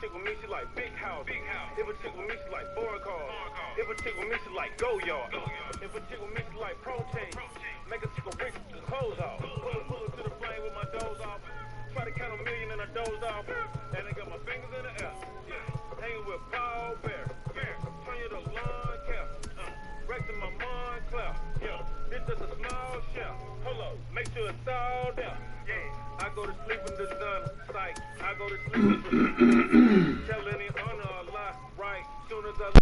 chick with me, she like big house. If a chick with me, she like foreign cars. If a chick with me, she like go yard. If a chick with me, she like protein. Make a chick a rich, just clothes off. Pull her to the flame with my doze off. Try to count a million and I doze off. And I got my fingers in the air. Hanging with Paul Bear. Turn you to lawn care. Rexing my Montclair. Yeah, this just a small shell. Hold up, make sure it's all there. Yeah, I go to sleep in the sun. Psych, I go to sleep in the tell any honor a lie. Right, soon as I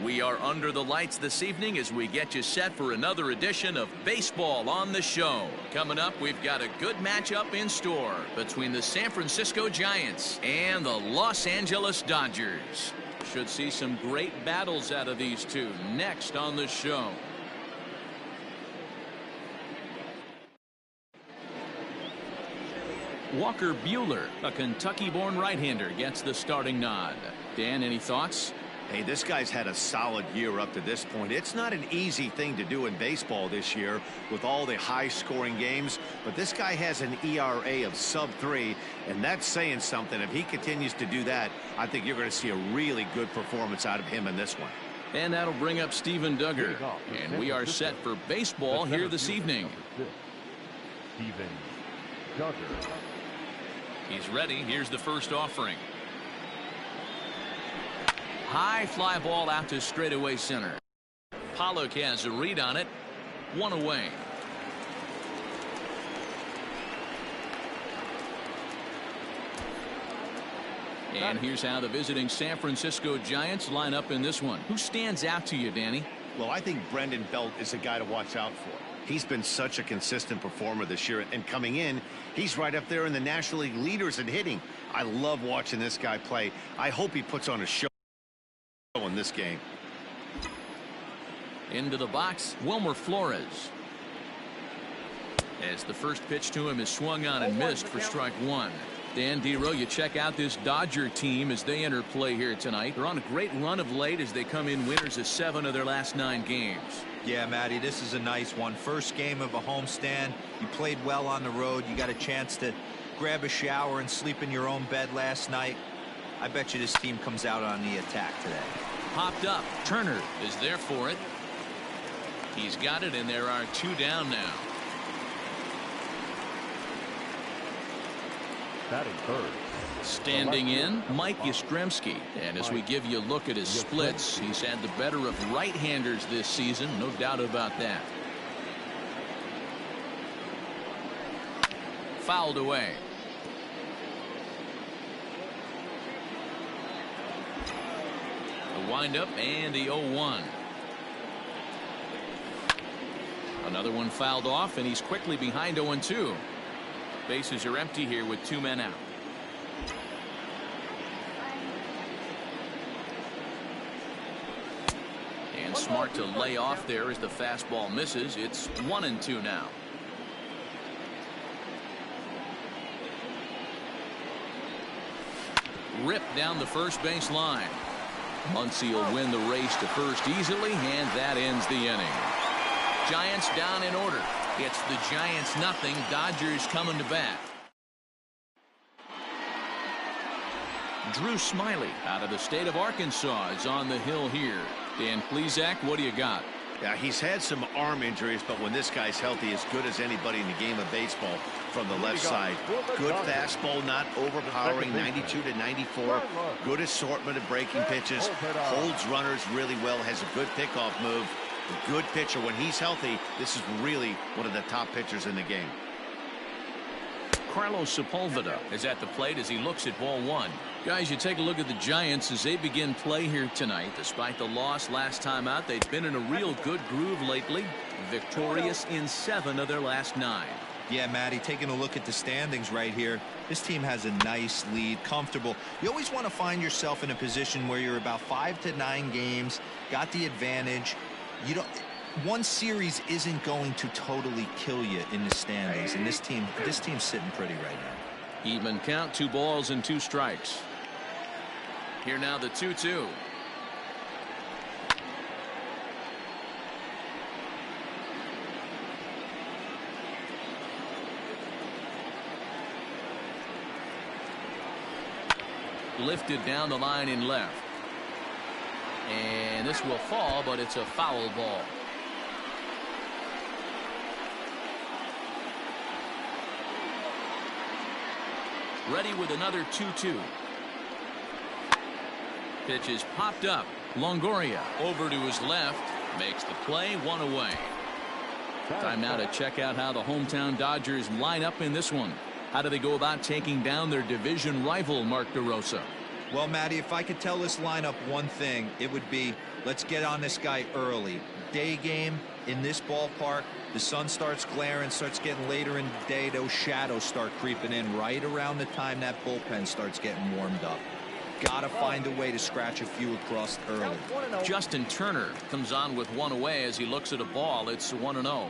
We are under the lights this evening as we get you set for another edition of Baseball on the Show. Coming up, we've got a good matchup in store between the San Francisco Giants and the Los Angeles Dodgers. Should see some great battles out of these two next on the show. Walker Buehler, a Kentucky-born right-hander, gets the starting nod. Dan, any thoughts? Hey, this guy's had a solid year up to this point. It's not an easy thing to do in baseball this year with all the high-scoring games, but this guy has an ERA of sub-3, and that's saying something. If he continues to do that, I think you're going to see a really good performance out of him in this one. And that'll bring up Steven Duggar, and we are set for baseball here this evening. Steven Duggar. He's ready. Here's the first offering. High fly ball out to straightaway center. Pollock has a read on it. One away. And here's how the visiting San Francisco Giants line up in this one. Who stands out to you, Danny? Well, I think Brendan Belt is a guy to watch out for. He's been such a consistent performer this year, and coming in, he's right up there in the National League leaders in hitting. I love watching this guy play. I hope he puts on a show in this game. Into the box, Wilmer Flores. As the first pitch to him is swung on and missed for strike one. Dan Dero, you check out this Dodger team as they enter play here tonight. They're on a great run of late as they come in winners of 7 of their last 9 games. Yeah, Matty, this is a nice one. First game of a homestand. You played well on the road. You got a chance to grab a shower and sleep in your own bed last night. I bet you this team comes out on the attack today. Popped up. Turner is there for it. He's got it, and there are 2 down now. Batting third. Standing in, Mike Yastrzemski. And as we give you a look at his splits, he's had the better of right-handers this season, no doubt about that. Fouled away. The windup and the 0-1. Another one fouled off, and he's quickly behind 0-2. Bases are empty here with 2 men out. And smart to lay off there as the fastball misses. It's 1-2 now. Ripped down the first base line. Muncy will win the race to first easily, and that ends the inning. Giants down in order. It's the Giants nothing. Dodgers coming to bat. Drew Smyly out of the state of Arkansas is on the hill here. Dan Plesac, what do you got? Yeah, he's had some arm injuries, but when this guy's healthy, as good as anybody in the game of baseball from the left side. Good fastball, not overpowering, 92 to 94. Good assortment of breaking pitches. Holds runners really well, has a good pickoff move. A good pitcher. When he's healthy, this is really one of the top pitchers in the game. Carlos Sepulveda is at the plate as he looks at ball 1. Guys, you take a look at the Giants as they begin play here tonight. Despite the loss last time out, they've been in a real good groove lately. Victorious in 7 of their last 9. Yeah, Matty, taking a look at the standings right here. This team has a nice lead, comfortable. You always want to find yourself in a position where you're about 5 to 9 games, got the advantage. You don't. One series isn't going to totally kill you in the standings, and this team's sitting pretty right now. Even count, 2 balls and 2 strikes. Here now the 2-2. Lifted down the line in left. And this will fall, but it's a foul ball. Ready with another 2-2. Pitch is popped up. Longoria over to his left. Makes the play, 1 away. Time now to check out how the hometown Dodgers line up in this one. How do they go about taking down their division rival, Mark DeRosa? Well, Matty, if I could tell this lineup one thing, it would be, let's get on this guy early. Day game in this ballpark, the sun starts glaring, starts getting later in the day, those shadows start creeping in right around the time that bullpen starts getting warmed up. Gotta find a way to scratch a few across early. Justin Turner comes on with one away as he looks at a ball. It's 1-0.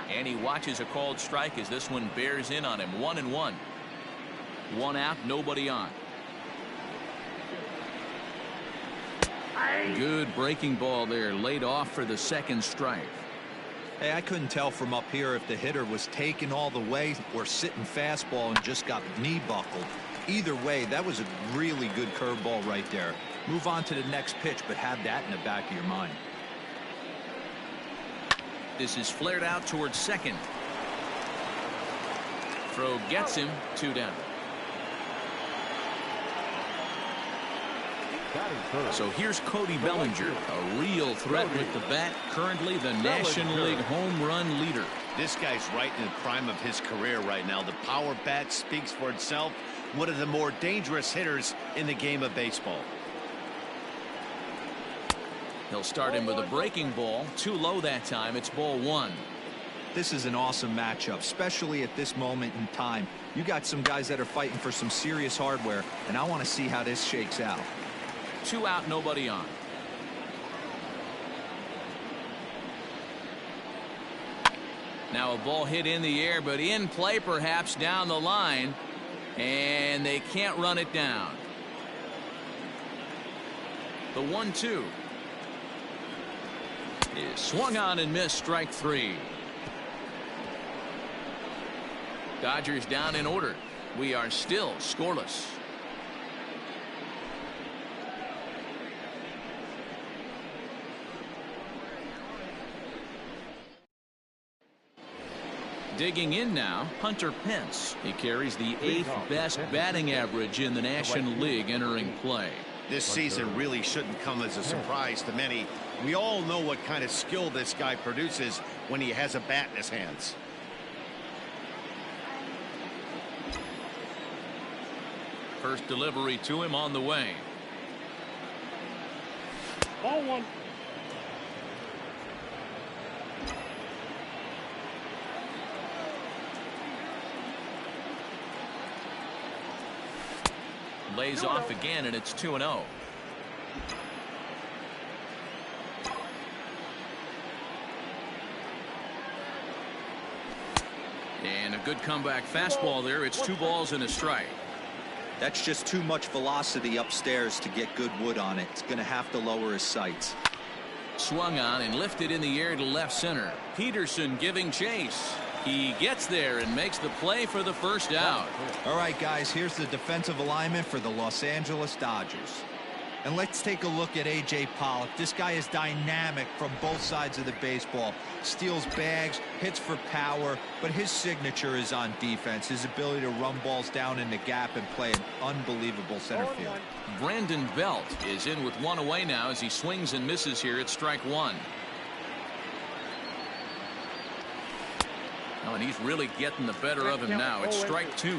And he watches a called strike as this one bears in on him. 1-1. One out, nobody on. Good breaking ball there, laid off for the second strike. Hey, I couldn't tell from up here if the hitter was taking all the way or sitting fastball and just got knee buckled. Either way, that was a really good curveball right there. Move on to the next pitch, but have that in the back of your mind. This is flared out towards second. Throw gets him, 2 down. So here's Cody Bellinger, a real threat with the bat, currently the National League home run leader. This guy's right in the prime of his career right now. The power bat speaks for itself. One of the more dangerous hitters in the game of baseball. He'll start him with a breaking ball. Too low that time. It's ball 1. This is an awesome matchup, especially at this moment in time. You got some guys that are fighting for some serious hardware, and I want to see how this shakes out. 2 out, nobody on. Now a ball hit in the air, but in play perhaps down the line, and they can't run it down. The 1-2 is swung on and missed, strike 3. Dodgers down in order. We are still scoreless. Digging in now, Hunter Pence. He carries the 8th best batting average in the National League entering play. This season really shouldn't come as a surprise to many. We all know what kind of skill this guy produces when he has a bat in his hands. First delivery to him on the way. Ball 1. Lays off again, and it's 2-0. And a good comeback fastball there. It's 2 balls and a strike. That's just too much velocity upstairs to get good wood on it. It's going to have to lower his sights. Swung on and lifted in the air to left center. Peterson giving chase. He gets there and makes the play for the first out. All right, guys, here's the defensive alignment for the Los Angeles Dodgers. And let's take a look at A.J. Pollock. This guy is dynamic from both sides of the baseball. Steals bags, hits for power, but his signature is on defense. His ability to run balls down in the gap and play an unbelievable center field. Brandon Belt is in with 1 away now as he swings and misses here at strike 1. Oh, and he's really getting the better of him now. It's strike 2.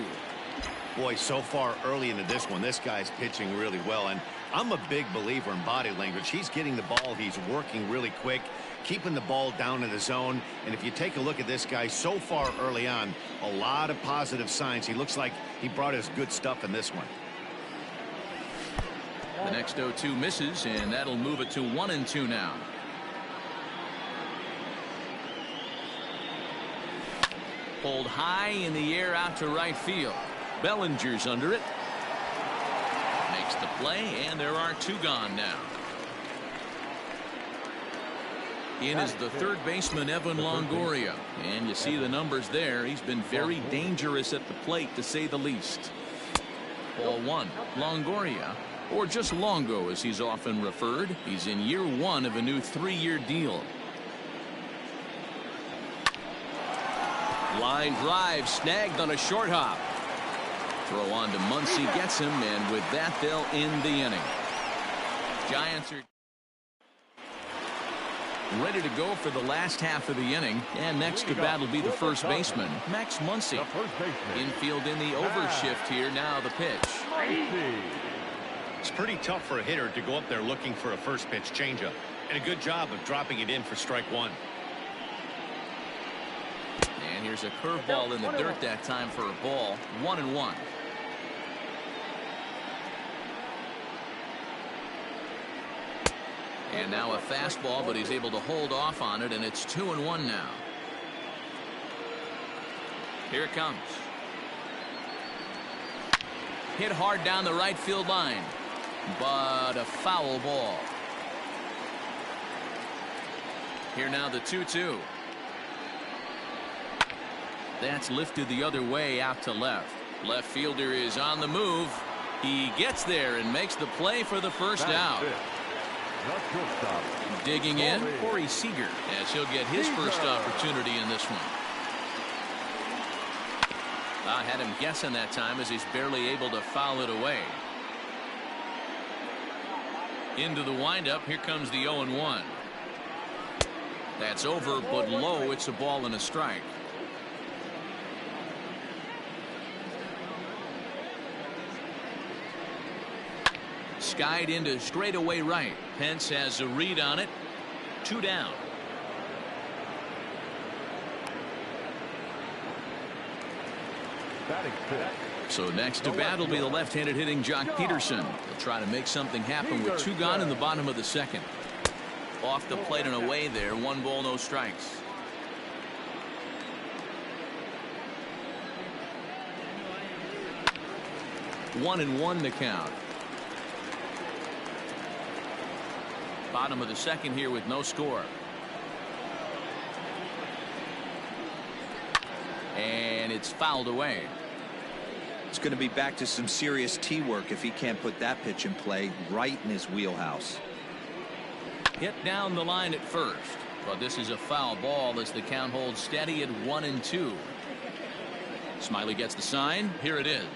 Boy, so far early into this one, this guy's pitching really well. And I'm a big believer in body language. He's getting the ball. He's working really quick, keeping the ball down in the zone. And if you take a look at this guy so far early on, a lot of positive signs. He looks like he brought his good stuff in this one. The next 0-2 misses, and that'll move it to 1-2 now. Pulled high in the air out to right field. Bellinger's under it. Makes the play, and there are 2 gone now. In is the third baseman, Evan Longoria. And you see the numbers there. He's been very dangerous at the plate, to say the least. Ball 1. Longoria, or just Longo as he's often referred. He's in year 1 of a new 3-year deal. Line drive snagged on a short hop. Throw on to Muncy, gets him, and with that they'll end the inning. Giants are. Ready to go for the last half of the inning. And next to bat will be the first baseman, Max Muncy. Infield in the overshift here. Now the pitch. It's pretty tough for a hitter to go up there looking for a first pitch changeup. And a good job of dropping it in for strike one. And here's a curveball in the dirt that time for a ball. 1-1. And now a fastball, but he's able to hold off on it, and it's 2-1 now. Here it comes. Hit hard down the right field line, but a foul ball. Here now the 2-2. That's lifted the other way out to left. Left fielder is on the move. He gets there and makes the play for the first out. Digging in, Corey Seager, as he'll get his first opportunity in this one. I had him guessing that time as he's barely able to foul it away. Into the windup. Here comes the 0-1. That's over, but low. It's a ball and a strike. Skied into straightaway right. Pence has a read on it. 2 down. So next to bat will be the left-handed hitting Jock Peterson. He'll try to make something happen with 2 gone in the bottom of the second. Off the plate and away there. 1 ball, no strikes. One and one to count. Bottom of the second here with no score. And it's fouled away. It's going to be back to some serious tee work if he can't put that pitch in play right in his wheelhouse. Hit down the line at first, but this is a foul ball as the count holds steady at 1-2. Smiley gets the sign. Here it is.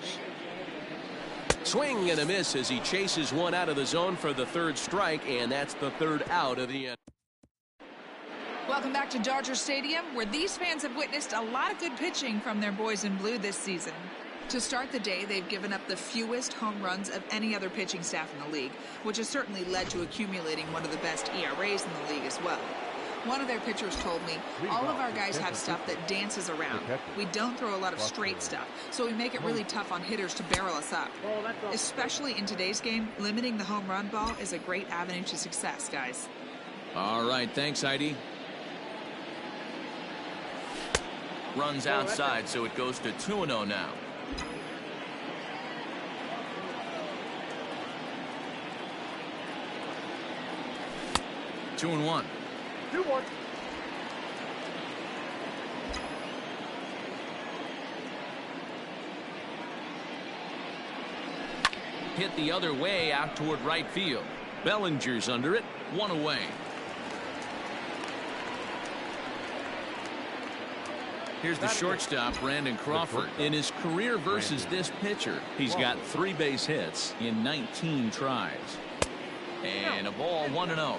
Swing and a miss as he chases one out of the zone for the 3rd strike, and that's the 3rd out of the inning. Welcome back to Dodger Stadium, where these fans have witnessed a lot of good pitching from their boys in blue this season. To start the day, they've given up the fewest home runs of any other pitching staff in the league, which has certainly led to accumulating one of the best ERAs in the league as well. One of their pitchers told me, all of our guys have stuff that dances around. We don't throw a lot of straight stuff, so we make it really tough on hitters to barrel us up. Especially in today's game, limiting the home run ball is a great avenue to success, guys. All right, thanks, Heidi. Runs outside, so it goes to 2-0 now. Two and one. 2-1. Hit the other way out toward right field. Bellinger's under it. 1 away. Here's the shortstop, Brandon Crawford. In his career versus this pitcher, he's got 3 base hits in 19 tries. And a ball, 1-0.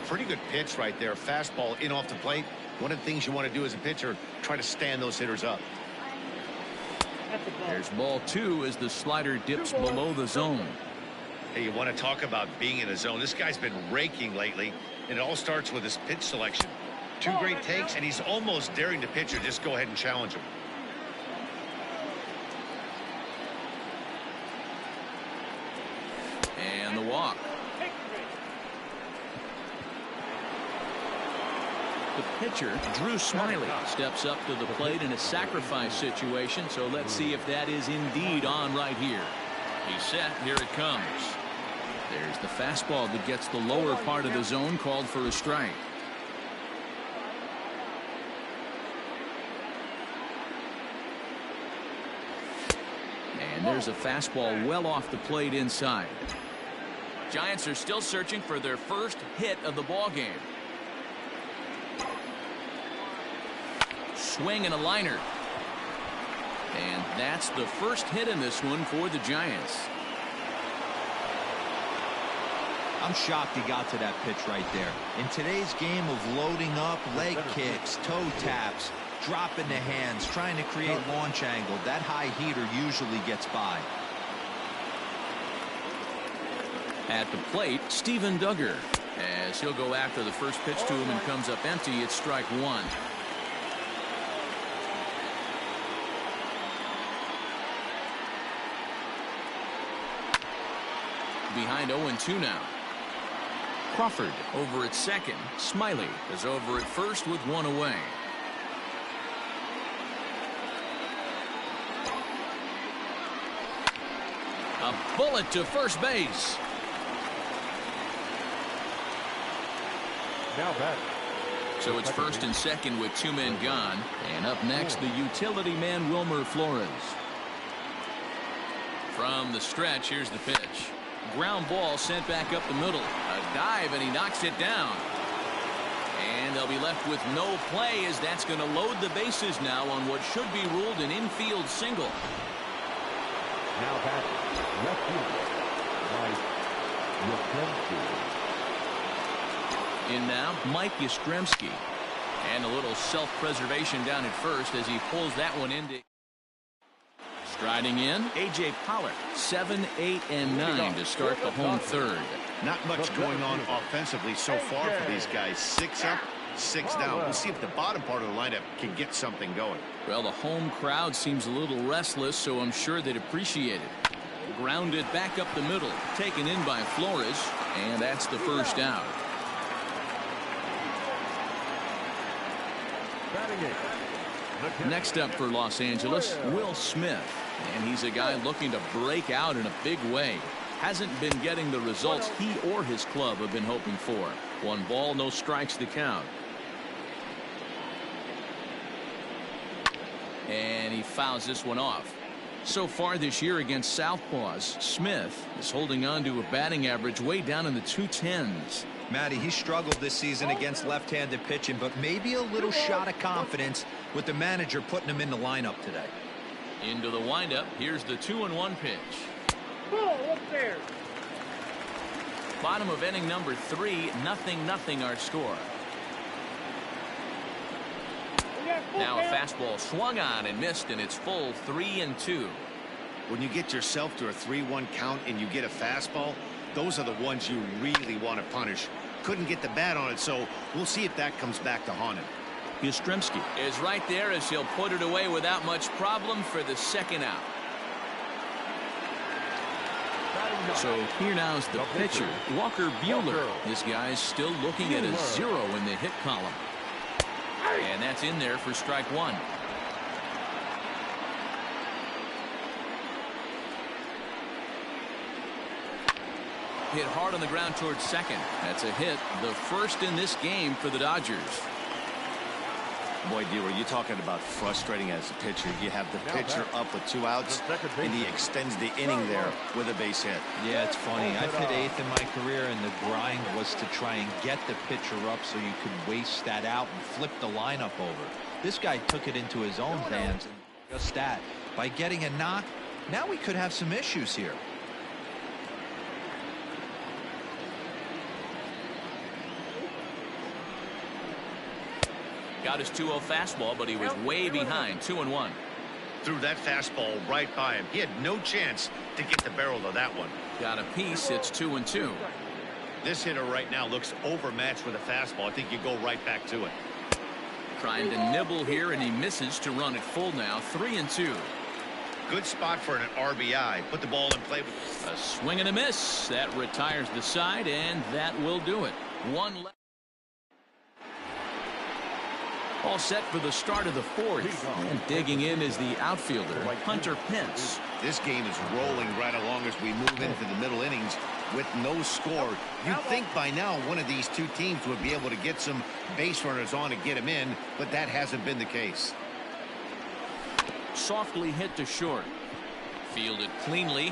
Pretty good pitch right there. Fastball in off the plate. One of the things you want to do as a pitcher, try to stand those hitters up. There's ball 2 as the slider dips below the zone. Hey, you want to talk about being in the zone. This guy's been raking lately, and it all starts with his pitch selection. 2 great takes, and he's almost daring the pitcher just go ahead and challenge him. And the walk. The pitcher, Drew Smiley, steps up to the plate in a sacrifice situation, so let's see if that is indeed on right here. He's set. Here it comes. There's the fastball that gets the lower part of the zone, called for a strike. And there's a fastball well off the plate inside. Giants are still searching for their first hit of the ball game. Swing and a liner. And that's the first hit in this one for the Giants. I'm shocked he got to that pitch right there. In today's game of loading up, leg kicks, toe taps, dropping the hands, trying to create launch angle, that high heater usually gets by. At the plate, Steven Duggar, as he'll go after the first pitch to him and comes up empty. It's strike one. Behind 0-2 now. Crawford over at second. Smiley is over at first with one away. A bullet to first base. Now back. So it's first and second with two men gone. And up next, the utility man, Wilmer Flores. From the stretch, here's the pitch. Ground ball sent back up the middle. A dive, and he knocks it down. And they'll be left with no play, as that's going to load the bases now on what should be ruled an infield single. Now back. Left field. In now, Mike Yastrzemski. And a little self-preservation down at first as he pulls that one into. Striding in, A.J. Pollock, 7, 8, and 9 to start the home third. Not much going on offensively so far for these guys. 6 up, 6 down. We'll see if the bottom part of the lineup can get something going. Well, the home crowd seems a little restless, so I'm sure they'd appreciate it. Grounded back up the middle, taken in by Flores, and that's the first out. Next up for Los Angeles, Will Smith. And he's a guy looking to break out in a big way. Hasn't been getting the results he or his club have been hoping for. 1 ball, no strikes to count. And he fouls this one off. So far this year against Southpaws, Smith is holding on to a batting average way down in the 210s. Matty, he struggled this season against left-handed pitching, but maybe a little shot of confidence with the manager putting him in the lineup today. Into the windup. Here's the 2-1 pitch. Up there. Bottom of inning number 3, 0-0 our score. Now a fastball swung on and missed, and it's full 3-2. When you get yourself to a 3-1 count and you get a fastball, those are the ones you really want to punish. Couldn't get the bat on it, so we'll see if that comes back to haunt him. Yastrzemski is right there as he'll put it away without much problem for the second out. So here now is the pitcher, Walker Buehler. This guy's still looking at a 0 in the hit column. And that's in there for strike one. Hit hard on the ground towards second. That's a hit, the first in this game for the Dodgers. Boy, D, you're talking about frustrating as a pitcher. You have the pitcher up with 2 outs, and he extends the inning there with a base hit. Yeah, it's funny. I've hit 8th in my career, and the grind was to try and get the pitcher up so you could waste that out and flip the lineup over. This guy took it into his own hands, and just that. By getting a knock, now we could have some issues here. Got his 2-0 fastball, but he was way behind. 2-1. Threw that fastball right by him. He had no chance to get the barrel of that one. Got a piece. It's 2-2. This hitter right now looks overmatched with a fastball. I think you go right back to it. Trying to nibble here, and he misses to run it full now. 3-2. Good spot for an RBI. Put the ball in play. A swing and a miss. That retires the side, and that will do it. 1 left. All set for the start of the 4th. And digging in is the outfielder, Hunter Pence. This game is rolling right along as we move into the middle innings with no score. You'd think by now one of these two teams would be able to get some base runners on and get them in, but that hasn't been the case. Softly hit to short. Fielded cleanly.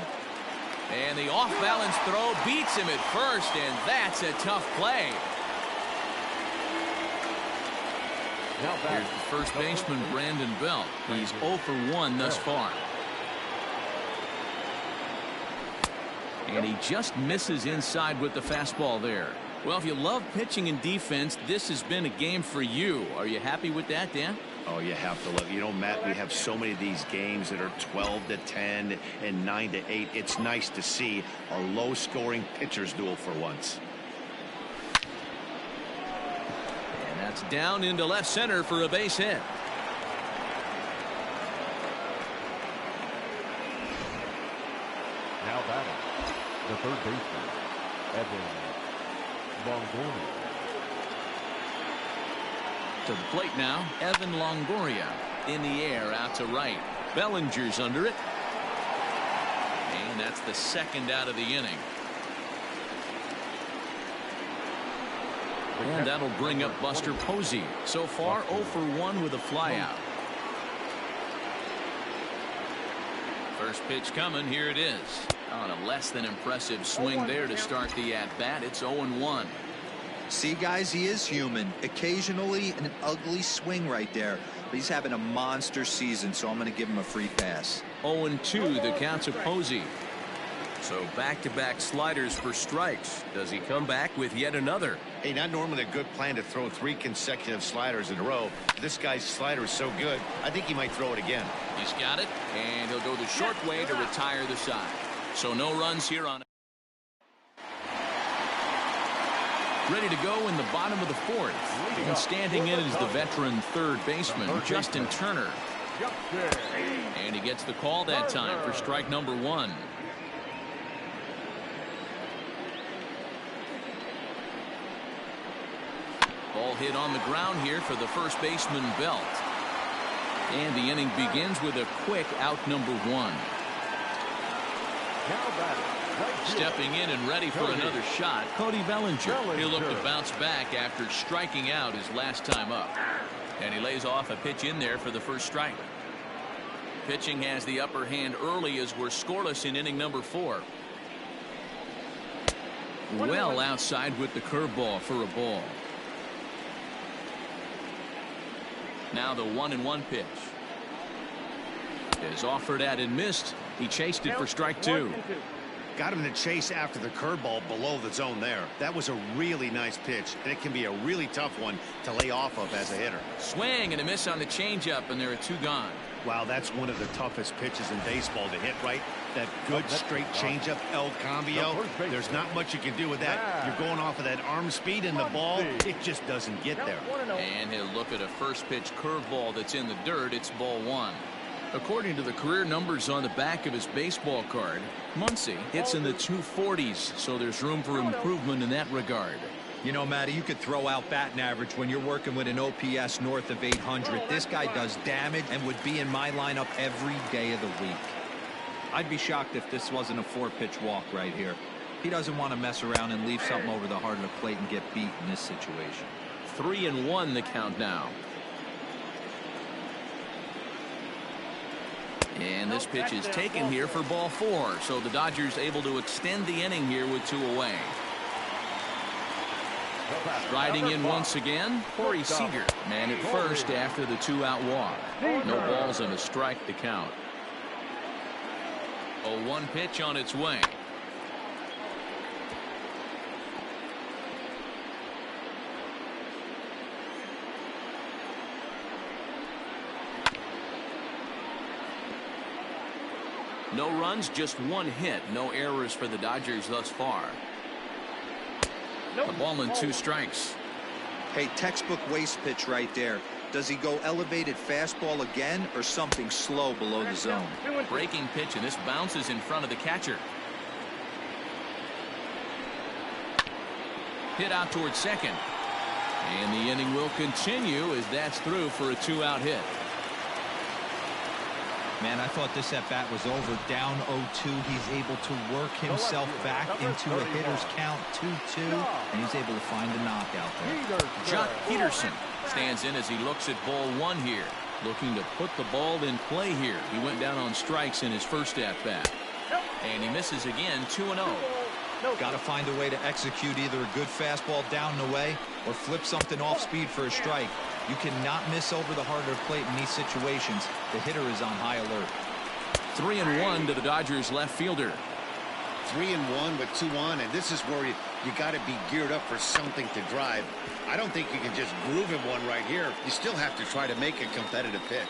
And the off-balance throw beats him at first, and that's a tough play. Here's the first baseman, Brandon Belt. He's 0 for 1 thus far. And he just misses inside with the fastball there. Well, if you love pitching and defense, this has been a game for you. Are you happy with that, Dan? Oh, you have to love it. You know, Matt, we have so many of these games that are 12-10 and 9-8. It's nice to see a low-scoring pitcher's duel for once. And that's down into left center for a base hit. Now batting, the third baseman, Evan Longoria. To the plate now, Evan Longoria in the air out to right. Bellinger's under it. And that's the second out of the inning. And that'll bring up Buster Posey. So far 0 for 1 with a flyout. First pitch coming. Here it is. On a less than impressive swing there to start the at-bat. It's 0-1. See, guys, he is human. Occasionally an ugly swing right there. But he's having a monster season, so I'm going to give him a free pass. 0-2 the count to Posey. So back-to-back sliders for strikes. Does he come back with yet another? Hey, not normally a good plan to throw 3 consecutive sliders in a row. This guy's slider is so good, I think he might throw it again. He's got it, and he'll go the short way to retire the side. So no runs here on it. Ready to go in the bottom of the fourth. And standing in is the veteran third baseman, Justin Turner. And he gets the call that time for strike number 1. Ball hit on the ground here for the first baseman, Belt. And the inning begins with a quick out number 1. Stepping in and ready for another shot, Cody Bellinger. He'll look to bounce back after striking out his last time up. And he lays off a pitch in there for the first strike. Pitching has the upper hand early as we're scoreless in inning number 4. Well outside with the curveball for a ball. Now the 1-1 pitch is offered at and missed. He chased it for strike 2. Got him to chase after the curveball below the zone there. That was a really nice pitch, and it can be a really tough one to lay off of as a hitter. Swing and a miss on the changeup, and there are 2 gone. Wow, that's one of the toughest pitches in baseball to hit, right? That good straight changeup, El Cambio. There's not much you can do with that. You're going off of that arm speed, and the ball, it just doesn't get there. And he'll look at a first pitch curveball that's in the dirt. It's ball 1. According to the career numbers on the back of his baseball card, Muncy hits in the 240s, so there's room for improvement in that regard. You know, Matty, you could throw out batting average when you're working with an OPS north of 800. This guy does damage and would be in my lineup every day of the week. I'd be shocked if this wasn't a 4-pitch walk right here. He doesn't want to mess around and leave something over the heart of the plate and get beat in this situation. 3-1 the count now. And this pitch is taken here for ball 4. So the Dodgers able to extend the inning here with 2 away. Striding in once again, Corey Seager. Man at first after the 2-out walk. No balls and a strike to count. 0-1 pitch on its way. No runs, just 1 hit. No errors for the Dodgers thus far. A ball and 2 strikes. Hey, textbook waste pitch right there. Does he go elevated fastball again or something slow below the zone? Breaking pitch, and this bounces in front of the catcher. Hit out towards second. And the inning will continue as that's through for a 2-out hit. Man, I thought this at-bat was over. Down 0-2. He's able to work himself back into a hitter's count 2-2, and he's able to find a knockout there. Jock Peterson stands in as he looks at ball 1 here, looking to put the ball in play here. He went down on strikes in his first at-bat, and he misses again. 2-0. Got to find a way to execute either a good fastball down and away or flip something off speed for a strike. You cannot miss over the heart of the plate in these situations. The hitter is on high alert. 3-1 to the Dodgers left fielder. 3-1 with 2 on, and this is where you got to be geared up for something to drive. I don't think you can just groove him one right here. You still have to try to make a competitive pitch.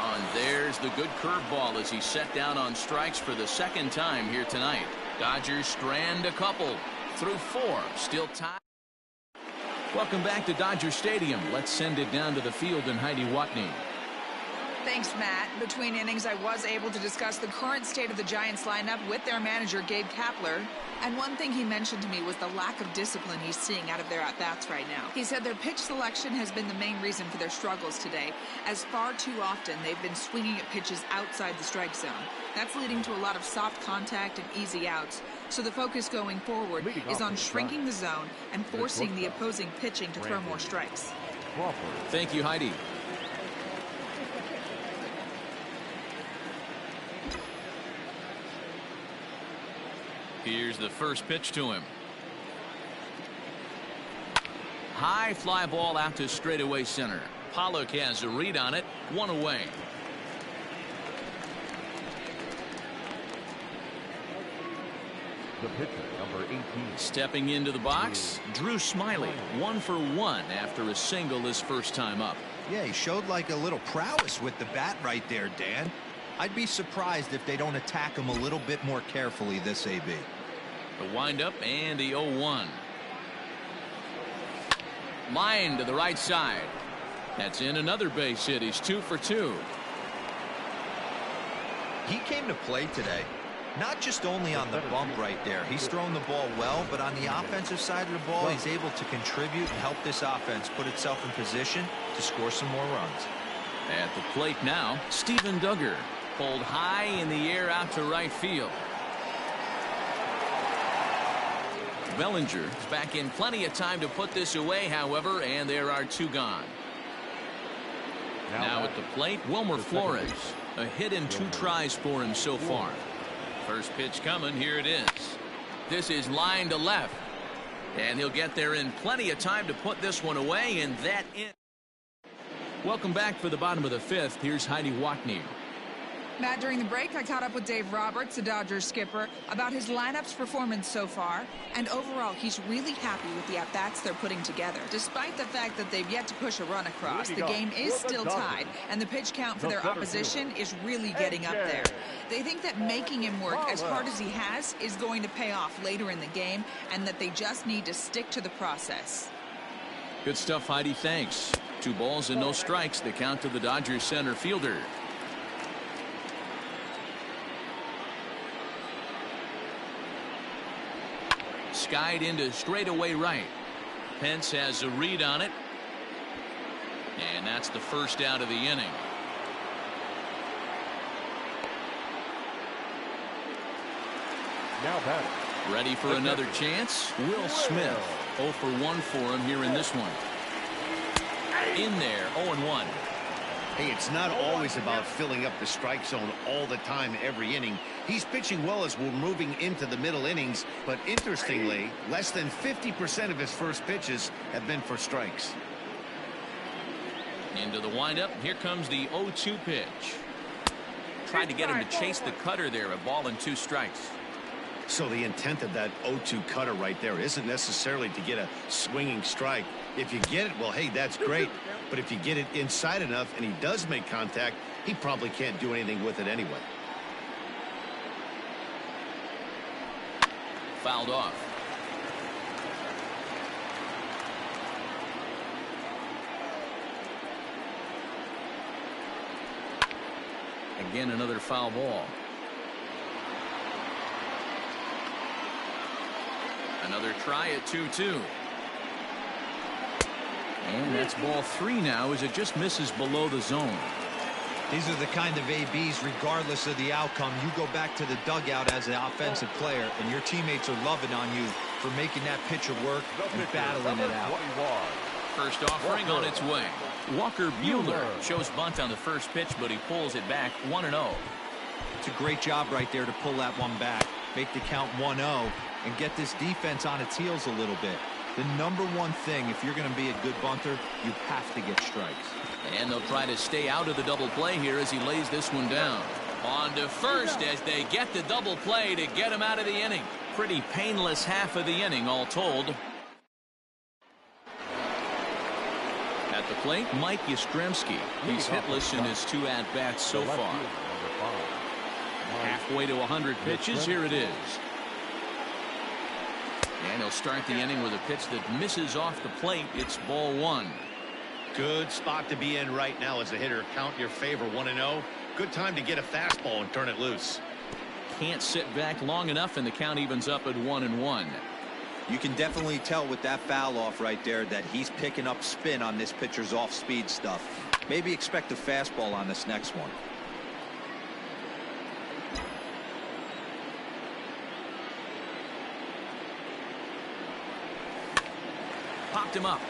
And there's the good curveball as he's set down on strikes for the second time here tonight. Dodgers strand a couple through 4, still tied. Welcome back to Dodger Stadium. Let's send it down to the field and Heidi Watney. Thanks, Matt. Between innings, I was able to discuss the current state of the Giants lineup with their manager, Gabe Kapler. And one thing he mentioned to me was the lack of discipline he's seeing out of their at-bats right now. He said their pitch selection has been the main reason for their struggles today, as far too often they've been swinging at pitches outside the strike zone. That's leading to a lot of soft contact and easy outs. So the focus going forward is on shrinking the zone and forcing the opposing pitching to throw more strikes. Thank you, Heidi. Here's the first pitch to him. High fly ball out to straightaway center. Pollock has a read on it. 1 away. The pitcher, number 18. Stepping into the box, Drew Smyly. 1 for 1 after a single his first time up. Yeah, he showed like a little prowess with the bat right there, Dan. I'd be surprised if they don't attack him a little bit more carefully this AB. The windup and the 0-1. Line to the right side. That's in another base hit. He's 2 for 2. He came to play today, not just only on the bump right there. He's thrown the ball well, but on the offensive side of the ball, he's able to contribute and help this offense put itself in position to score some more runs. At the plate now, Steven Duggar. Pulled high in the air out to right field. Bellinger is back in plenty of time to put this away, however, and there are 2 gone. Now at the plate, Wilmer Flores. A hit in 2 tries for him so far. First pitch coming. Here it is. This is line to left. And he'll get there in plenty of time to put this one away, and that in. Welcome back for the bottom of the 5th. Here's Heidi Watney. Matt, during the break, I caught up with Dave Roberts, the Dodgers skipper, about his lineup's performance so far. And overall, he's really happy with the at-bats they're putting together. Despite the fact that they've yet to push a run across, the game is still tied, and the pitch count for their opposition is really getting up there. They think that making him work as hard as he has is going to pay off later in the game, and that they just need to stick to the process. Good stuff, Heidi. Thanks. 2 balls and no strikes. The count to the Dodgers center fielder. Skied into straightaway right. Pence has a read on it. And that's the first out of the inning. Now batting. Ready for another chance. Will Smith. 0 for 1 for him here in this one. In there, 0-1. Hey, it's not always about filling up the strike zone all the time every inning. He's pitching well as we're moving into the middle innings, but interestingly, less than 50% of his first pitches have been for strikes. Into the windup. Here comes the 0-2 pitch. Tried to get him to chase the cutter there. A ball and 2 strikes. So the intent of that 0-2 cutter right there isn't necessarily to get a swinging strike. If you get it, well, hey, that's great. But if you get it inside enough and he does make contact, he probably can't do anything with it anyway. Fouled off. Again, another foul ball. Another try at 2-2. And that's ball 3 now as it just misses below the zone. These are the kind of ABs, regardless of the outcome. You go back to the dugout as an offensive player, and your teammates are loving on you for making that pitcher work and battling it out. First offering on its way. Walker Buehler shows bunt on the first pitch, but he pulls it back 1-0. It's a great job right there to pull that one back, make the count 1-0, and get this defense on its heels a little bit. The number one thing, if you're going to be a good bunter, you have to get strikes. And they'll try to stay out of the double play here as he lays this one down. On to first as they get the double play to get him out of the inning. Pretty painless half of the inning all told. At the plate, Mike Yastrzemski. He's hitless in his 2 at-bats so far. Halfway to 100 pitches. Here it is. And he'll start the inning with a pitch that misses off the plate. It's ball 1. Good spot to be in right now as a hitter. Count your favor, 1-0. Good time to get a fastball and turn it loose. Can't sit back long enough, and the count evens up at 1-1. You can definitely tell with that foul off right there that he's picking up spin on this pitcher's off-speed stuff. Maybe expect a fastball on this next one. Popped him up.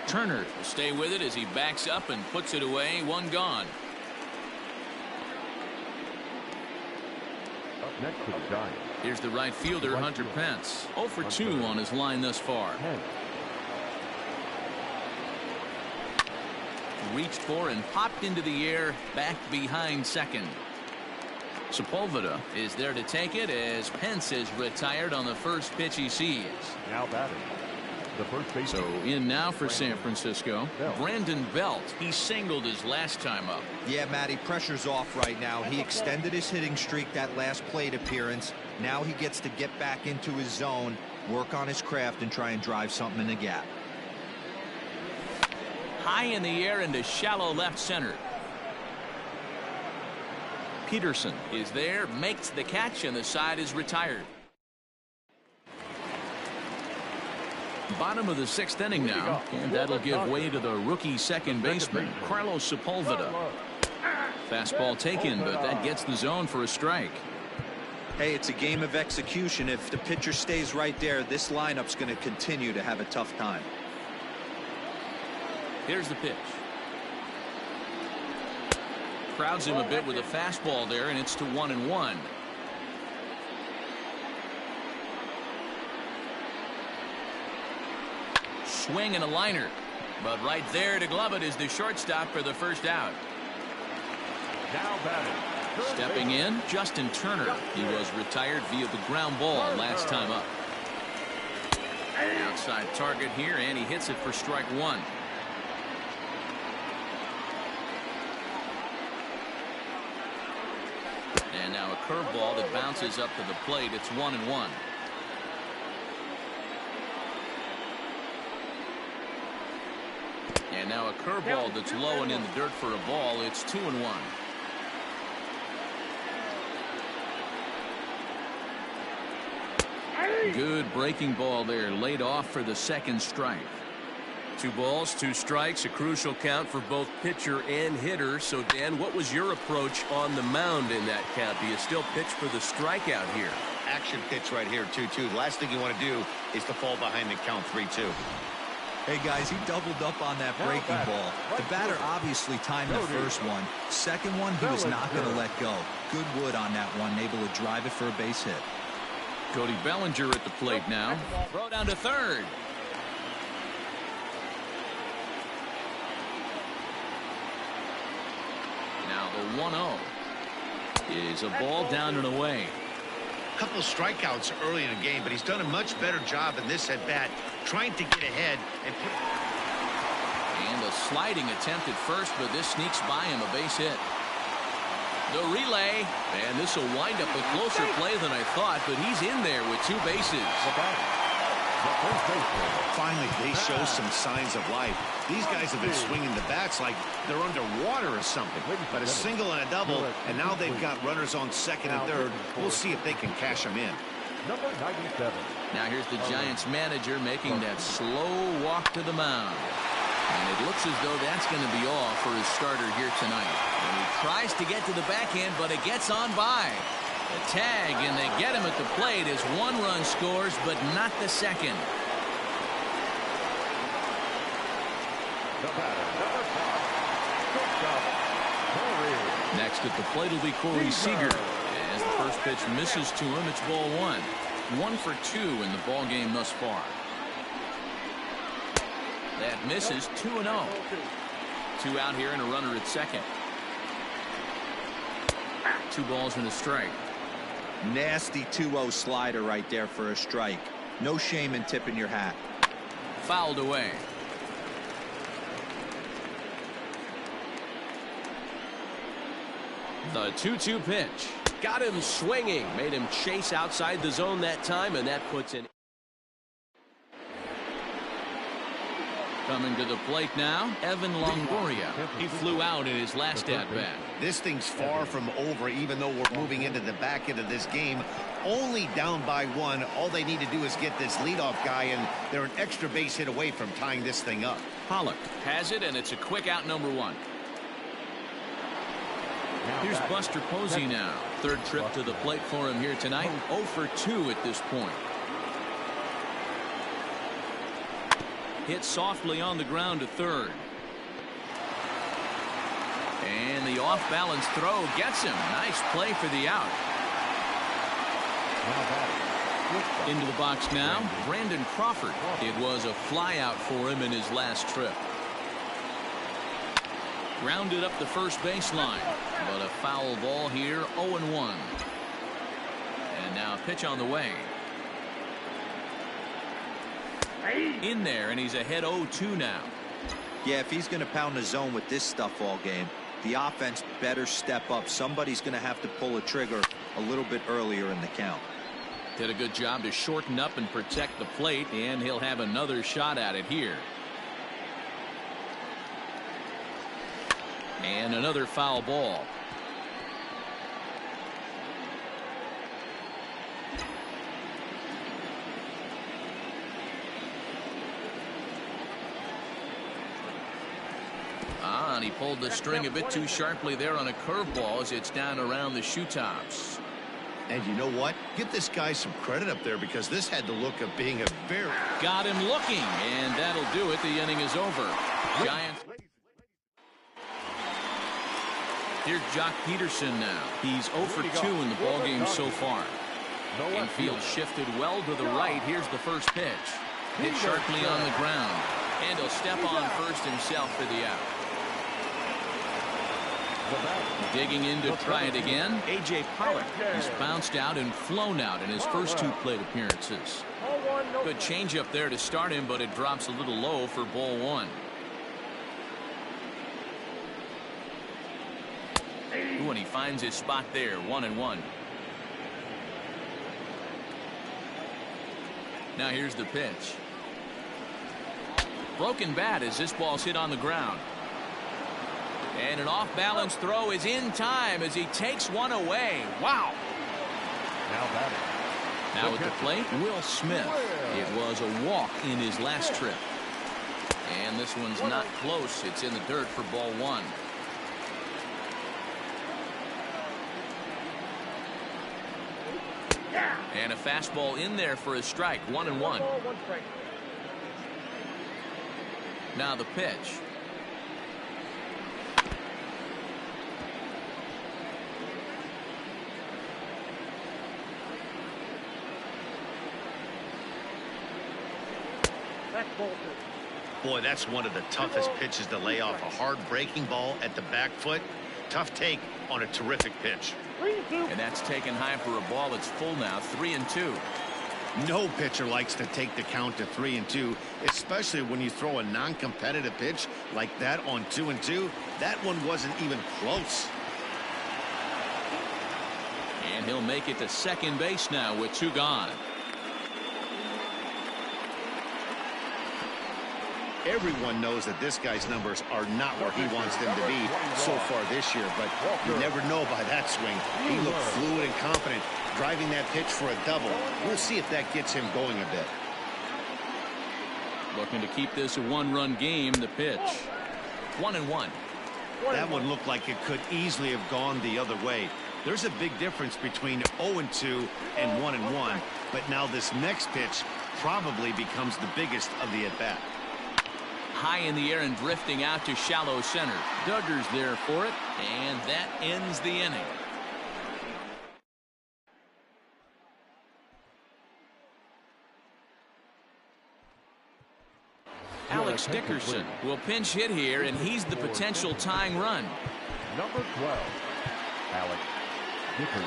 Turner will stay with it as he backs up and puts it away. 1 gone. Up next to the Giants. Here's the right fielder, Hunter Pence. 0 for 2 on his line thus far. Reached for and popped into the air, back behind second. Sepulveda is there to take it as Pence is retired on the first pitch he sees. Now batting. The first base. So in now for San Francisco, Brandon Belt. He singled his last time up. Yeah, Matty, pressure's off right now. He extended his hitting streak that last plate appearance. Now he gets to get back into his zone, work on his craft, and try and drive something in the gap. High in the air into shallow left center. Peterson is there, makes the catch, and the side is retired. Bottom of the 6th inning now, and that'll give way to the rookie second baseman, Carlos Sepulveda. Fastball taken, but that gets the zone for a strike. Hey, it's a game of execution. If the pitcher stays right there, this lineup's going to continue to have a tough time. Here's the pitch. Crowds him a bit with a fastball there, and it's to 1-1. Swing and a liner, but right there to glove it is the shortstop for the first out. Now batting. Stepping in, Justin Turner. He was retired via the ground ball last time up. Outside target here, and he hits it for strike 1. And now a curveball that bounces up to the plate. It's 1-1. And now a curveball that's low and in the dirt for a ball. It's 2-1. Good breaking ball there, laid off for the second strike. 2 balls, 2 strikes, a crucial count for both pitcher and hitter. So, Dan, what was your approach on the mound in that count? Do you still pitch for the strikeout here? Action pitch right here, 2-2. The last thing you want to do is to fall behind the count 3-2. Hey, guys, he doubled up on that breaking ball. The batter obviously timed the first one. Second one, he was not going to let go. Good wood on that one, able to drive it for a base hit. Cody Bellinger at the plate now. Throw down to third. Now the 1-0 is a ball down and away. A couple of strikeouts early in the game, but he's done a much better job in this at-bat, trying to get ahead and put... And a sliding attempt at first, but this sneaks by him, a base hit. The relay, and this will wind up a closer play than I thought, but he's in there with 2 bases. Finally, they show some signs of life. These guys have been swinging the bats like they're underwater or something. But a single and a double, and now they've got runners on second and third. We'll see if they can cash them in. Number 97. Now here's the Giants manager making that slow walk to the mound. And it looks as though that's going to be all for his starter here tonight. And he tries to get to the backhand, but it gets on by. The tag, and they get him at the plate as 1 run scores, but not the second. Next at the plate will be Corey Seager. As the first pitch misses to him, it's ball 1. 1 for 2 in the ball game thus far. That misses. 2-0. 2 out here and a runner at second. 2 balls and a strike. Nasty 2-0 slider right there for a strike. No shame in tipping your hat. Fouled away. The 2-2 pitch. Got him swinging. Made him chase outside the zone that time, and that puts in. Coming to the plate now, Evan Longoria. He flew out in his last at-bat. This thing's far from over, even though we're moving into the back end of this game. Only down by 1. All they need to do is get this leadoff guy, and they're an extra base hit away from tying this thing up. Pollock has it, and it's a quick out, number 1. Here's Buster Posey now. 3rd trip to the plate for him here tonight. 0 for 2 at this point. Hit softly on the ground to 3rd. And the off-balance throw gets him. Nice play for the out. Into the box now, Brandon Crawford. It was a fly out for him in his last trip. Grounded up the first baseline, but a foul ball here, 0-1. And now a pitch on the way. In there, and he's ahead 0-2 now. Yeah, if he's going to pound the zone with this stuff all game, the offense better step up. Somebody's going to have to pull a trigger a little bit earlier in the count. Did a good job to shorten up and protect the plate, and he'll have another shot at it here. And another foul ball. And he pulled the string a bit too sharply there on a curveball as it's down around the shoe tops. And you know what? Give this guy some credit up there, because this had the look of being a very... Got him looking, and that'll do it. The inning is over. Giants. Here's Jock Peterson now. He's 0 for 2 in the ballgame so far. Infield shifted well to the right. Here's the first pitch. Hit sharply on the ground. And he'll step on first himself for the out. Digging in to try it again, A.J. Pollock. He's bounced out and flown out in his first 2 plate appearances. Good changeup there to start him, but it drops a little low for ball 1. Ooh, and he finds his spot there, 1-1. Now here's the pitch. Broken bat as this ball's hit on the ground. And an off-balance throw is in time as he takes one away. Wow. Now at the plate, Will Smith. It was a walk in his last trip. And this one's not close. It's in the dirt for ball 1. And a fastball in there for a strike, 1-1. Now the pitch. Boy, that's one of the toughest pitches to lay off. A hard breaking ball at the back foot. Tough take on a terrific pitch. And that's taken high for a ball. It's full now, 3-2. No pitcher likes to take the count to 3-2, especially when you throw a non-competitive pitch like that on 2-2. That one wasn't even close. And he'll make it to second base now with 2 gone. Everyone knows that this guy's numbers are not where he wants them to be so far this year, but you never know by that swing. He looked fluid and confident, driving that pitch for a double. We'll see if that gets him going a bit. Looking to keep this a 1-run game. The pitch. 1-1. That one looked like it could easily have gone the other way. There's a big difference between 0-2 and 1-1, but now this next pitch probably becomes the biggest of the at-bat. High in the air and drifting out to shallow center. Duggar's there for it, and that ends the inning. Alex Dickerson will pinch hit here, and he's the potential tying run. Number 12, Alex Dickerson.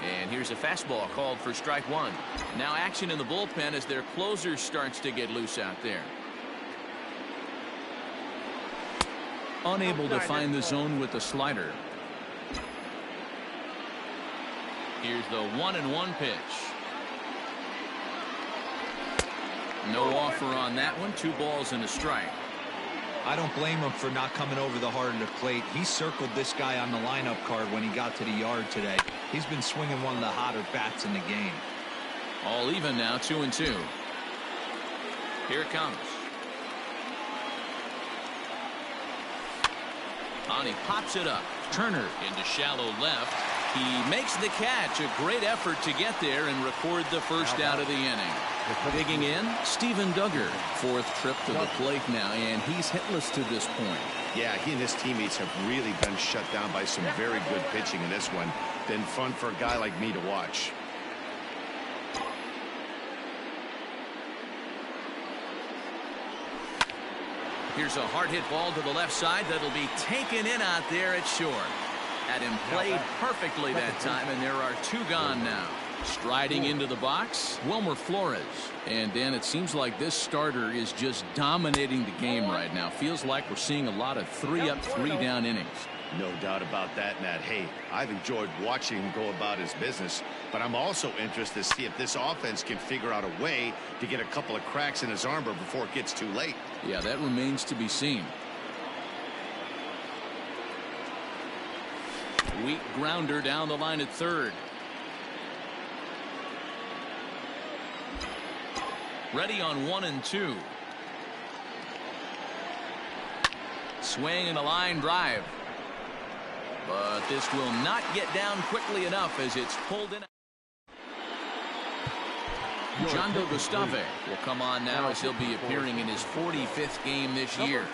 And here's a fastball called for strike one. Now action in the bullpen as their closer starts to get loose out there. Unable to find the zone with the slider. Here's the 1-1 pitch. No offer on that one. 2 balls and a strike. I don't blame him for not coming over the heart of the plate. He circled this guy on the lineup card when he got to the yard today. He's been swinging one of the hotter bats in the game. All even now, 2-2. Here it comes. On, he pops it up. Turner into shallow left. He makes the catch. A great effort to get there and record the first out of the inning. Digging in, Steven Duggar. 4th trip to the plate now, and he's hitless to this point. Yeah, he and his teammates have really been shut down by some very good pitching in this one. Been fun for a guy like me to watch. Here's a hard hit ball to the left side that'll be taken in out there at short. Had him played perfectly that time, and there are 2 gone now. Striding into the box, Wilmer Flores. And Dan, it seems like this starter is just dominating the game right now. Feels like we're seeing a lot of 3-up, 3-down innings. No doubt about that, Matt. Hey, I've enjoyed watching him go about his business, but I'm also interested to see if this offense can figure out a way to get a couple of cracks in his armor before it gets too late. Yeah, that remains to be seen. Weak grounder down the line at third. Ready on 1-2. Swing and a line drive. But this will not get down quickly enough as it's pulled in. Jondo Gustave will come on now as he'll be appearing in his 45th game this year.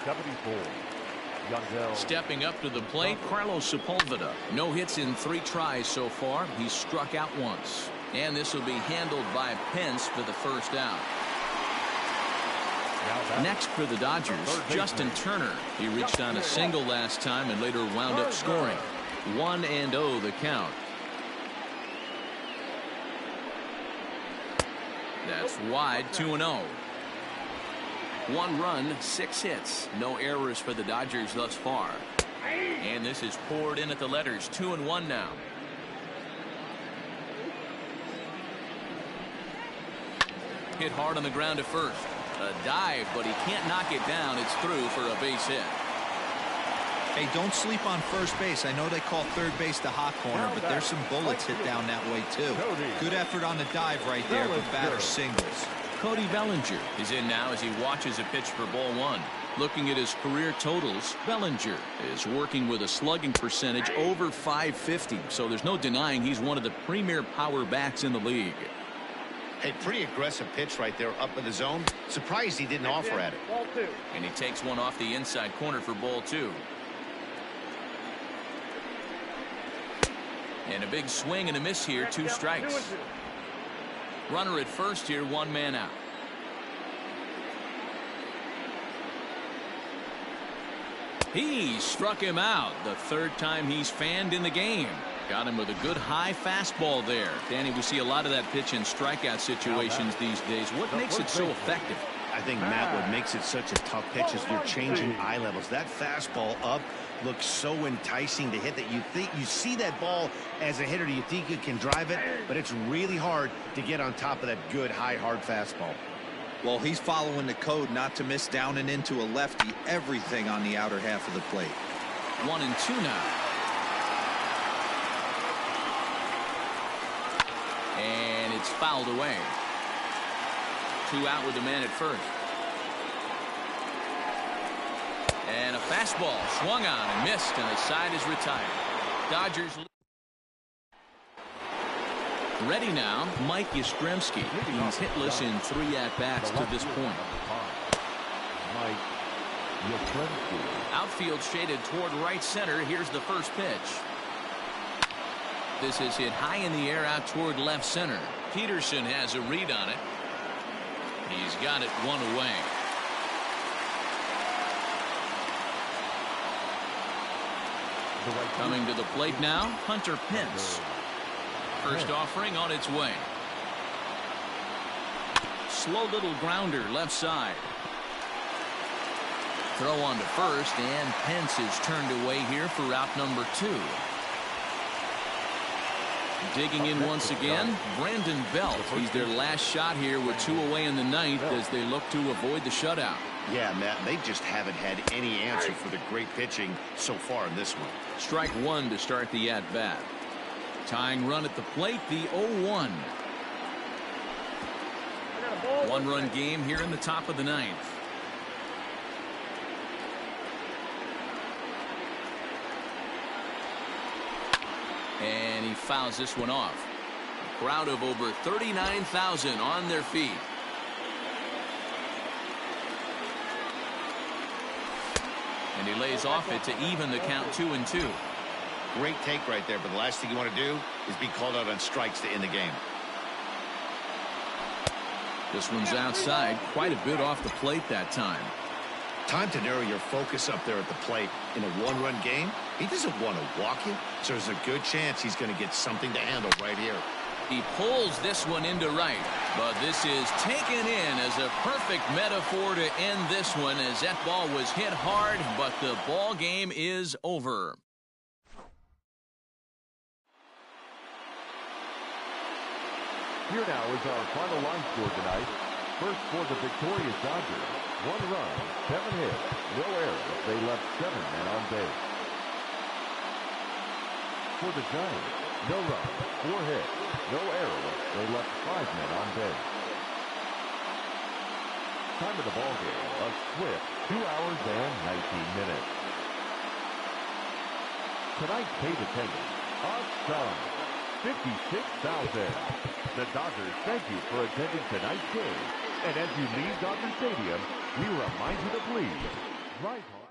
Stepping up to the plate, Carlos Sepulveda. No hits in 3 tries so far. He's struck out once. And this will be handled by Pence for the first out. Next for the Dodgers, Justin Turner. He reached on a single last time and later wound up scoring. 1-0 the count. That's wide, 2-0. 1 run, 6 hits. No errors for the Dodgers thus far. And this is poured in at the letters. 2-1 now. Hit hard on the ground at first. A dive, but he can't knock it down. It's through for a base hit. Hey, don't sleep on first base. I know they call third base the hot corner, but there's some bullets hit down that way, too. Good effort on the dive right there, but batter singles. Cody Bellinger is in now as he watches a pitch for ball 1. Looking at his career totals, Bellinger is working with a slugging percentage over .550, so there's no denying he's one of the premier power bats in the league. Hey, pretty aggressive pitch right there up in the zone. Surprised he didn't offer at it. And he takes one off the inside corner for ball 2. And a big swing and a miss here, 2 strikes. Runner at first here, 1 man out. He struck him out the 3rd time he's fanned in the game. Got him with a good high fastball there. Danny, we see a lot of that pitch in strikeout situations these days. What makes it so effective? I think, Matt, what makes it such a tough pitch is you're changing eye levels. That fastball up looks so enticing to hit that you think you see that ball as a hitter, you think you can drive it, but it's really hard to get on top of that good high hard fastball. Well, he's following the code not to miss down and into a lefty. Everything on the outer half of the plate. 1-2 now. And it's fouled away. 2 out with the man at first. And a fastball swung on and missed, and the side is retired. Dodgers. Ready now, Mike Yastrzemski. He's hitless in 3 at-bats to this point. Mike Yastrzemski. Outfield shaded toward right center. Here's the first pitch. This is hit high in the air out toward left center. Peterson has a read on it. He's got it one away. Coming to the plate now, Hunter Pence. First offering on its way. Slow little grounder left side. Throw on to first, and Pence is turned away here for out number 2. Digging in once again, Brandon Belt. He's their last shot here with 2 away in the ninth as they look to avoid the shutout. Yeah, Matt, they just haven't had any answer for the great pitching so far in this one. Strike 1 to start the at-bat. Tying run at the plate, the 0-1. One-run game here in the top of the ninth. And he fouls this one off. A crowd of over 39,000 on their feet. And he lays off it to even the count 2-2. Great take right there, but the last thing you want to do is be called out on strikes to end the game. This one's outside, quite a bit off the plate that time. Time to narrow your focus up there at the plate. In a one-run game, he doesn't want to walk you, so there's a good chance he's going to get something to handle right here. He pulls this one into right, but this is taken in as a perfect metaphor to end this one, as that ball was hit hard, but the ball game is over. Here now is our final line score tonight. First for the victorious Dodgers, 1 run, 7 hits, no errors. They left 7 men on base. For the Giants, no runs, 4 hits, no errors. They left 5 men on base. Time of the ball game, a swift 2 hours and 19 minutes. Tonight's paid attendance, a stunning 56,000. The Dodgers thank you for attending tonight's game. And as you leave Dodger Stadium, we remind you to please drive home.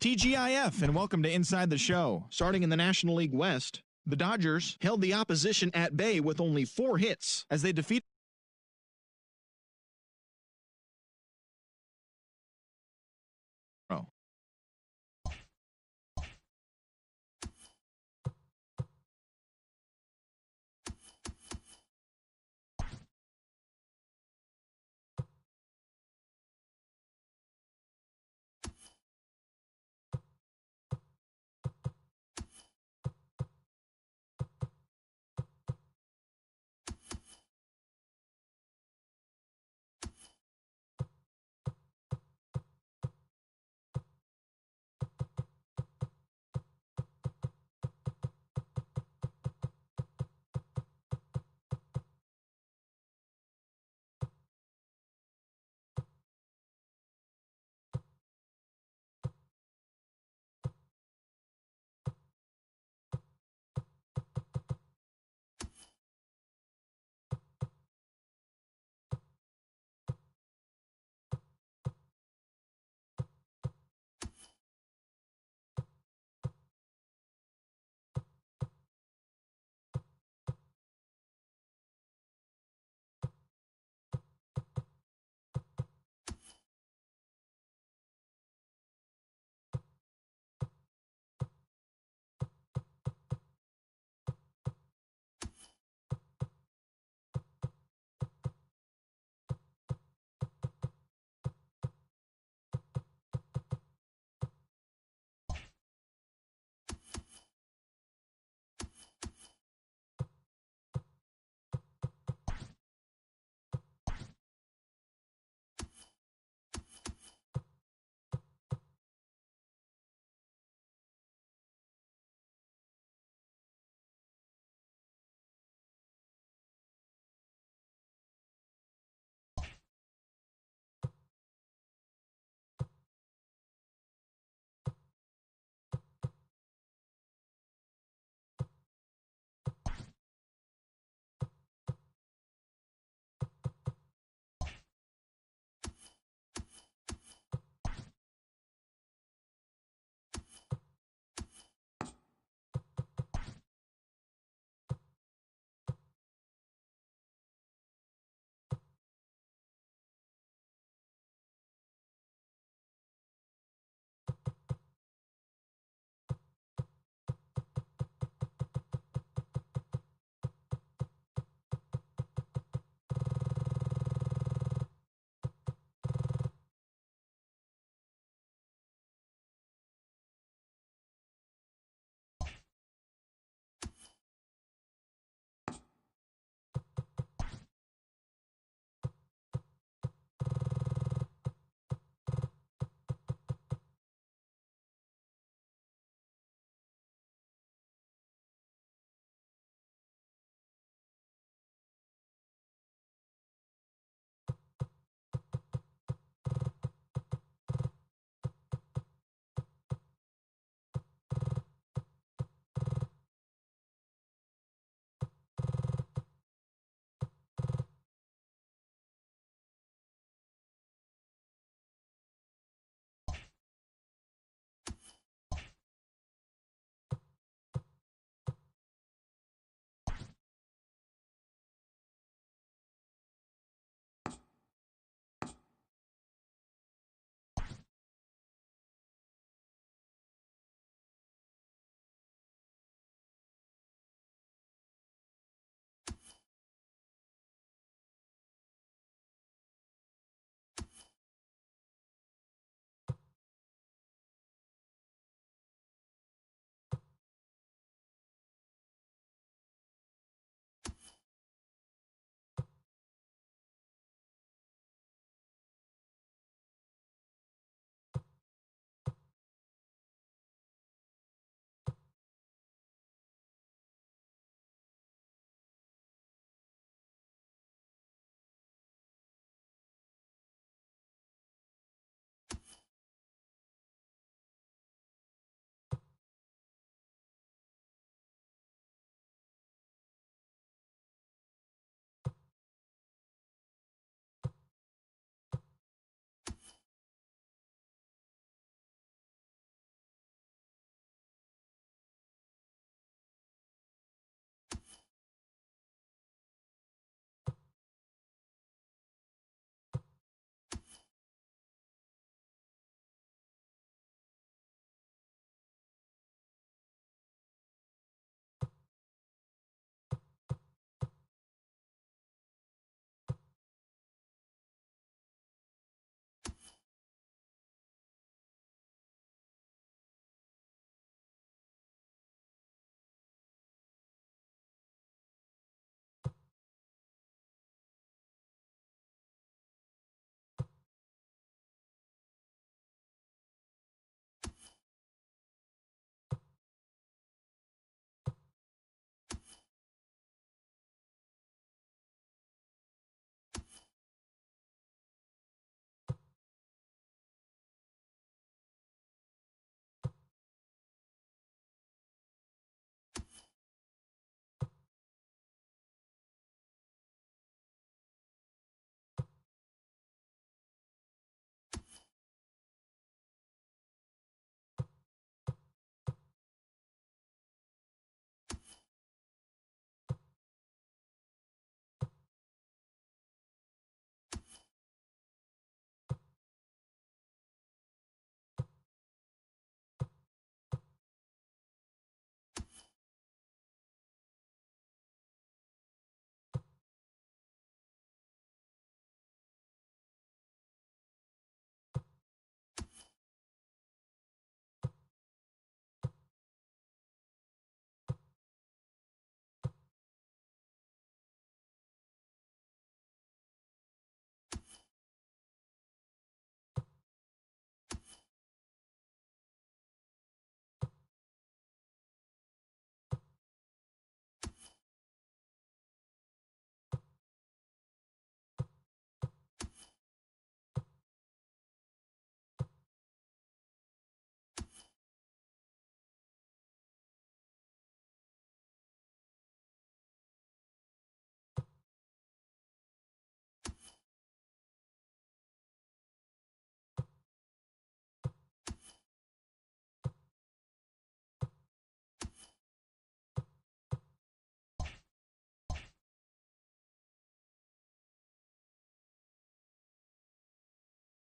TGIF, and welcome to Inside the Show. Starting in the National League West, the Dodgers held the opposition at bay with only 4 hits as they defeated